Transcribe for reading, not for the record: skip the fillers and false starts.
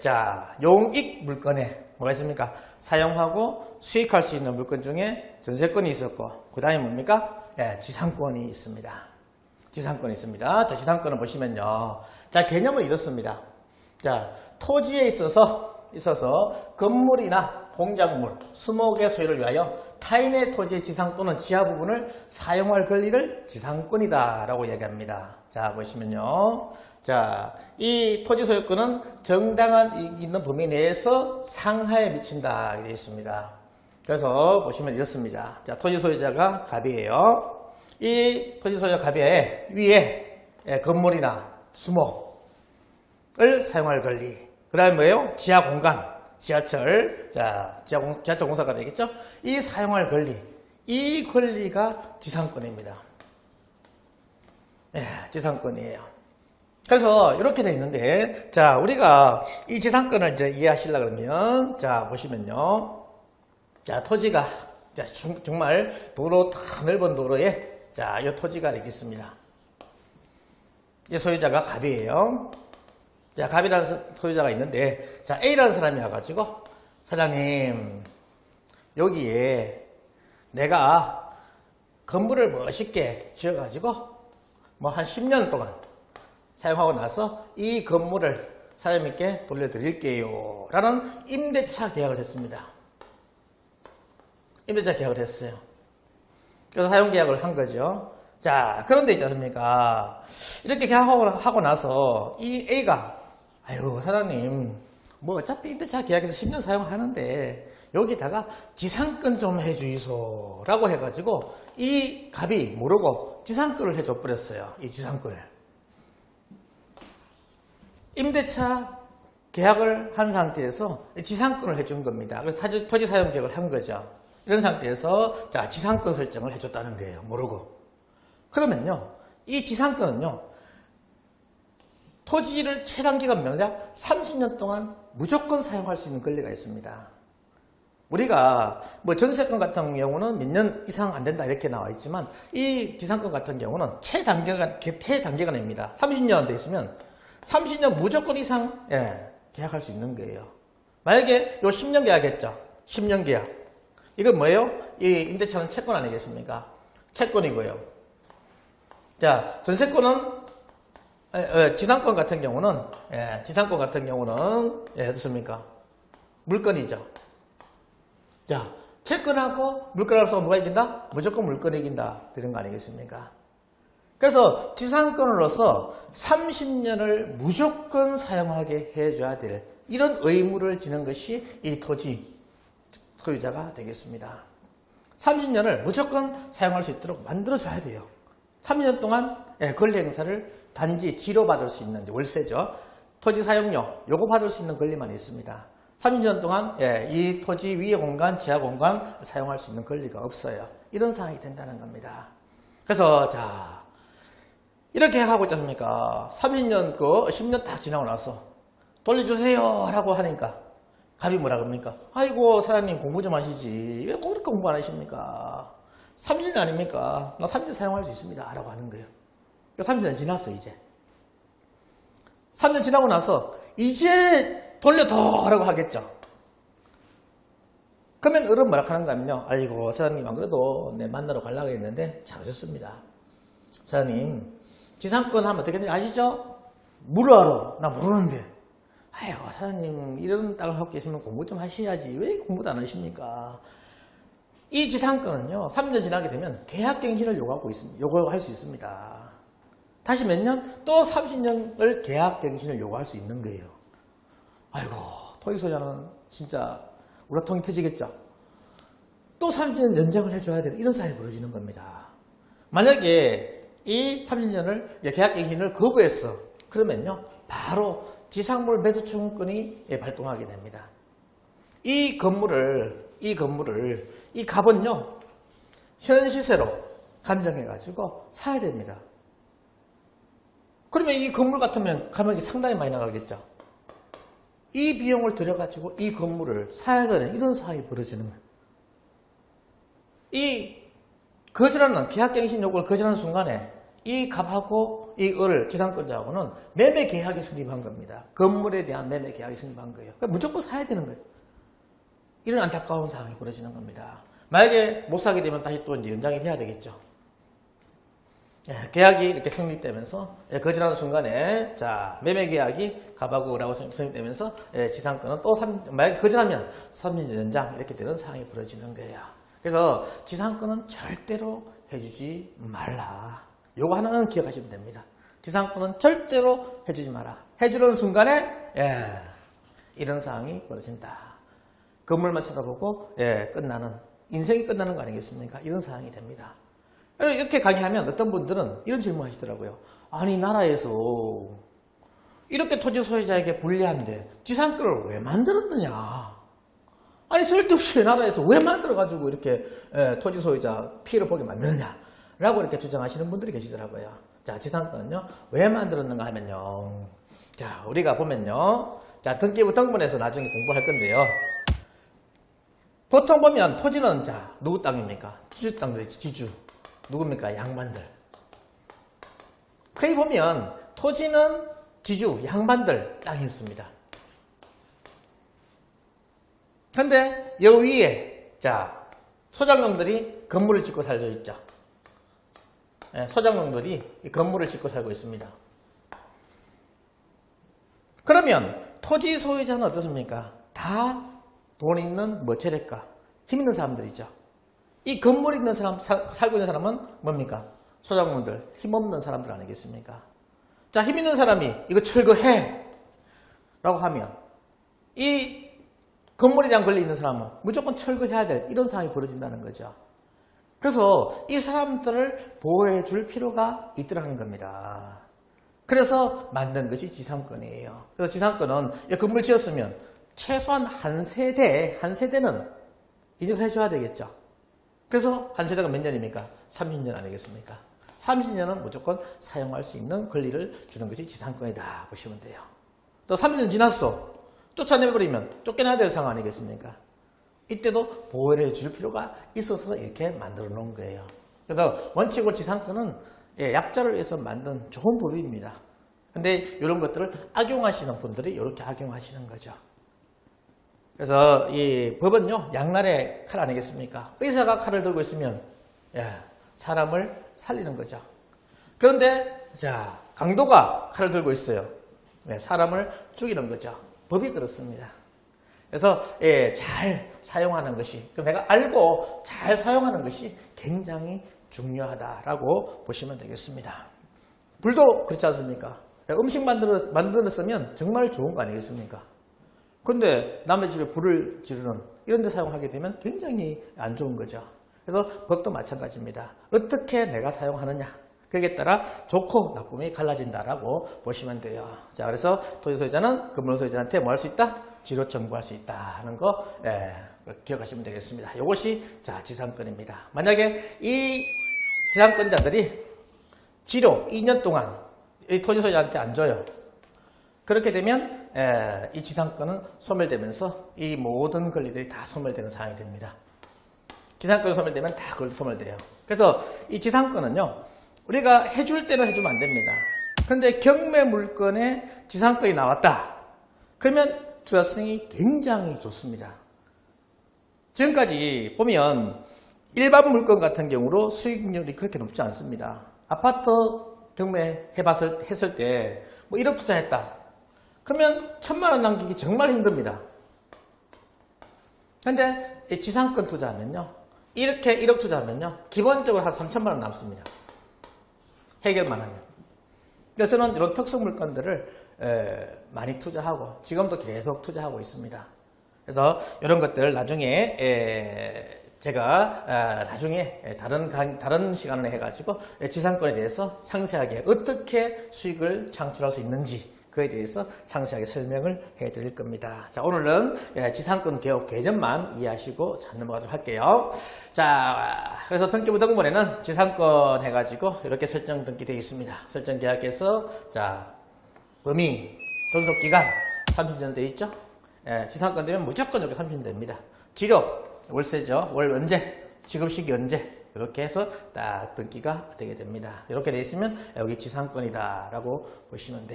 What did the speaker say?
자, 용익 물건에 뭐가 있습니까? 사용하고 수익할 수 있는 물건 중에 전세권이 있었고, 그 다음에 뭡니까? 예, 지상권이 있습니다. 지상권이 있습니다. 자, 지상권을 보시면요. 자, 개념은 이렇습니다. 자, 토지에 있어서 건물이나 공작물, 수목의 소유를 위하여 타인의 토지의 지상 또는 지하 부분을 사용할 권리를 지상권이다 라고 얘기합니다. 자, 보시면요. 자, 이 토지 소유권은 정당한 이익이 있는 범위 내에서 상하에 미친다 이렇게 되어 있습니다. 그래서 보시면 이렇습니다. 자, 토지 소유자가 갑이에요. 이 토지 소유자 갑의 위에 건물이나 수목을 사용할 권리. 그 다음에 뭐예요? 지하 공간, 지하철, 자, 지하철 공사가 되겠죠? 이 사용할 권리. 이 권리가 지상권입니다. 예, 지상권이에요. 그래서 이렇게 되어 있는데, 자, 우리가 이 지상권을 이제 이해하시려고 그러면, 자, 보시면요. 자, 토지가, 자, 정말 도로, 다 넓은 도로에, 자, 이 토지가 이렇게 있습니다. 이 소유자가 갑이에요. 자, 갑이라는 소유자가 있는데, 자, A라는 사람이 와가지고, 사장님, 여기에 내가 건물을 멋있게 지어가지고, 뭐 한 10년 동안 사용하고 나서 이 건물을 사장님께 돌려드릴게요. 라는 임대차 계약을 했습니다. 임대차 계약을 했어요. 그래서 사용 계약을 한 거죠. 자, 그런데 있지 않습니까? 이렇게 계약하고 나서 이 A가 아유, 사장님, 뭐 어차피 임대차 계약에서 10년 사용하는데 여기다가 지상권 좀 해주이소 라고 해가지고 이 갑이 모르고 지상권을 해줘 버렸어요. 이 지상권을. 임대차 계약을 한 상태에서 지상권을 해준 겁니다. 그래서 토지 사용 계약을 한 거죠. 이런 상태에서 자, 지상권 설정을 해줬다는 거예요. 모르고. 그러면요, 이 지상권은요, 토지를 최단기간 면약 30년 동안 무조건 사용할 수 있는 권리가 있습니다. 우리가 뭐 전세권 같은 경우는 몇 년 이상 안 된다 이렇게 나와 있지만 이 지상권 같은 경우는 최단기간입니다. 30년 돼 있으면 30년 무조건 이상 계약할 수 있는 거예요. 만약에 요 10년 계약했죠. 10년 계약. 이건 뭐예요? 이 임대차는 채권 아니겠습니까? 채권이고요. 자, 전세권은 지상권 같은 경우는 어떻습니까? 물건이죠. 자, 채권하고 물건하고서 뭐가 이긴다? 무조건 물건이 이긴다. 이런 거 아니겠습니까? 그래서 지상권으로서 30년을 무조건 사용하게 해줘야 될 이런 의무를 지는 것이 이 토지 소유자가 되겠습니다. 30년을 무조건 사용할 수 있도록 만들어줘야 돼요. 30년 동안 권리 행사를 단지 지로받을 수 있는 월세죠. 토지 사용료 요거 받을 수 있는 권리만 있습니다. 30년 동안 이 토지 위의 공간, 지하 공간 사용할 수 있는 권리가 없어요. 이런 상황이 된다는 겁니다. 그래서 자, 이렇게 하고 있지 않습니까? 30년 10년 다 지나고 나서 돌려주세요 라고 하니까 갑이 뭐라 그럽니까? 아이고 사장님 공부 좀 하시지 왜 그렇게 공부 안 하십니까? 30년 아닙니까? 나 30년 사용할 수 있습니다 라고 하는 거예요. 30년 지났어 이제. 3년 지나고 나서 이제 돌려둬 라고 하겠죠. 그러면 어른 뭐라 하는가 하면요. 아이고 사장님 안 그래도 내 만나러 가려고 했는데 잘하셨습니다. 사장님 지상권 하면 어떻게 되는지 아시죠? 물어라. 나 모르는데. 아이고 사장님 이런 땅을 갖고 계시면 공부 좀 하셔야지 왜 공부도 안 하십니까? 이 지상권은요 3년 지나게 되면 계약갱신을 요구할 수 있습니다. 다시 몇 년? 또 30년을 계약갱신을 요구할 수 있는 거예요. 아이고 토지 소유자는 진짜 우라통이 터지겠죠. 또 30년 연장을 해줘야 되는 이런 사연이 벌어지는 겁니다. 만약에 이 30년을 계약갱신을 거부했어. 그러면요 바로 지상물 매수청구권이 발동하게 됩니다. 이 갑은요 현 시세로 감정해가지고 사야 됩니다. 그러면 이 건물 같으면 가격이 상당히 많이 나가겠죠. 이 비용을 들여가지고 이 건물을 사야 되는 이런 상황이 벌어지는 거예요. 이 거절하는 계약갱신 요구를 거절하는 순간에 이 갑하고 이 을 지상권자하고는 매매 계약이 성립한 겁니다. 건물에 대한 매매 계약이 성립한 거예요. 그러니까 무조건 사야 되는 거예요. 이런 안타까운 상황이 벌어지는 겁니다. 만약에 못 사게 되면 다시 또 이제 연장이 돼야 되겠죠. 계약이 이렇게 성립되면서 거절하는 순간에 자 매매 계약이 갑하고라고 성립되면서 지상권은 또 만약에 거절하면 3년 연장 이렇게 되는 상황이 벌어지는 거예요. 그래서 지상권은 절대로 해주지 말라. 요거 하나는 기억하시면 됩니다. 지상권은 절대로 해주지 마라. 해주는 순간에 이런 상황이 벌어진다. 건물만 쳐다보고 끝나는 인생이 끝나는 거 아니겠습니까? 이런 상황이 됩니다. 이렇게 강의하면 어떤 분들은 이런 질문 하시더라고요. 아니 나라에서 이렇게 토지 소유자에게 불리한데 지상권을 왜 만들었느냐? 아니 쓸데없이 나라에서 왜 만들어가지고 이렇게 토지 소유자 피해를 보게 만드느냐? 라고 이렇게 주장하시는 분들이 계시더라고요. 자, 지상권은요 왜 만들었는가 하면요. 자, 우리가 보면요. 자, 등기부 등본에서 나중에 공부할 건데요. 보통 보면 토지는 자 누구 땅입니까? 지주 땅들이지. 지주. 누굽니까? 양반들. 거기 보면 토지는 지주, 양반들 땅이었습니다. 근데 여 위에 자 소장농들이 건물을 짓고 살고 있죠. 소장농들이 이 건물을 짓고 살고 있습니다. 그러면 토지 소유자는 어떻습니까? 다 돈 있는 머체레가 힘 있는 사람들이죠. 이 건물 있는 사람, 살고 있는 사람은 뭡니까? 소장농들, 힘없는 사람들 아니겠습니까? 자, 힘 있는 사람이 이거 철거해! 라고 하면 이 건물에 대한 권리 있는 사람은 무조건 철거해야 될 이런 상황이 벌어진다는 거죠. 그래서 이 사람들을 보호해 줄 필요가 있더라는 겁니다. 그래서 만든 것이 지상권이에요. 그래서 지상권은 건물 지었으면 최소한 한 세대는 이직을 해줘야 되겠죠. 그래서 한 세대가 몇 년입니까? 30년 아니겠습니까? 30년은 무조건 사용할 수 있는 권리를 주는 것이 지상권이다 보시면 돼요. 또 30년 지났어. 쫓아내버리면 쫓겨나야 될 상황 아니겠습니까? 이때도 보호를 해줄 필요가 있어서 이렇게 만들어 놓은 거예요. 그래서 원칙으로 지상권은 얍자를 위해서 만든 좋은 법입니다. 근데 이런 것들을 악용하시는 분들이 이렇게 악용하시는 거죠. 그래서 이 법은요, 양날의 칼 아니겠습니까? 의사가 칼을 들고 있으면 사람을 살리는 거죠. 그런데 자 강도가 칼을 들고 있어요. 사람을 죽이는 거죠. 법이 그렇습니다. 그래서 잘 사용하는 것이, 내가 알고 잘 사용하는 것이 굉장히 중요하다라고 보시면 되겠습니다. 불도 그렇지 않습니까? 음식 만들었으면 정말 좋은 거 아니겠습니까? 그런데 남의 집에 불을 지르는 이런 데 사용하게 되면 굉장히 안 좋은 거죠. 그래서 법도 마찬가지입니다. 어떻게 내가 사용하느냐, 거기에 따라 좋고 나쁨이 갈라진다라고 보시면 돼요. 자, 그래서 토지 소유자는 건물 소유자한테 뭐 할 수 있다? 지료 청구할 수 있다 하는 거 기억하시면 되겠습니다. 이것이 자 지상권입니다. 만약에 이 지상권자들이 지료 2년 동안 이 토지 소유자한테 안 줘요. 그렇게 되면 이 지상권은 소멸되면서 이 모든 권리들이 다 소멸되는 상황이 됩니다. 지상권이 소멸되면 다 그걸 소멸돼요. 그래서 이 지상권은요, 우리가 해줄 때는 해주면 안 됩니다. 그런데 경매 물건에 지상권이 나왔다. 그러면 투자성이 굉장히 좋습니다. 지금까지 보면 일반 물건 같은 경우로 수익률이 그렇게 높지 않습니다. 아파트 경매 했을 때 뭐 1억 투자했다. 그러면 1,000만 원 남기기 정말 힘듭니다. 근데 지상권 투자하면요, 이렇게 1억 투자하면요, 기본적으로 한 3,000만 원 남습니다. 해결만 하면. 그래서 저는 이런 특수 물건들을 많이 투자하고 지금도 계속 투자하고 있습니다. 그래서 이런 것들 나중에 제가 나중에 다른 시간을 해가지고 지상권에 대해서 상세하게 어떻게 수익을 창출할 수 있는지 그에 대해서 상세하게 설명을 해드릴 겁니다. 자, 오늘은 지상권 개혁 개념만 이해하시고 자, 넘어가도록 할게요. 자, 그래서 등기부 등본에는 지상권 해가지고 이렇게 설정 등기되어 있습니다. 설정 계약에서 자 범위, 존속기간 30년 되어 있죠. 지상권 되면 무조건 여기 30년 됩니다. 지료, 월세죠. 월 언제, 지급시기 언제, 이렇게 해서 딱 등기가 되게 됩니다. 이렇게 돼 있으면 여기 지상권이다라고 보시면 돼요.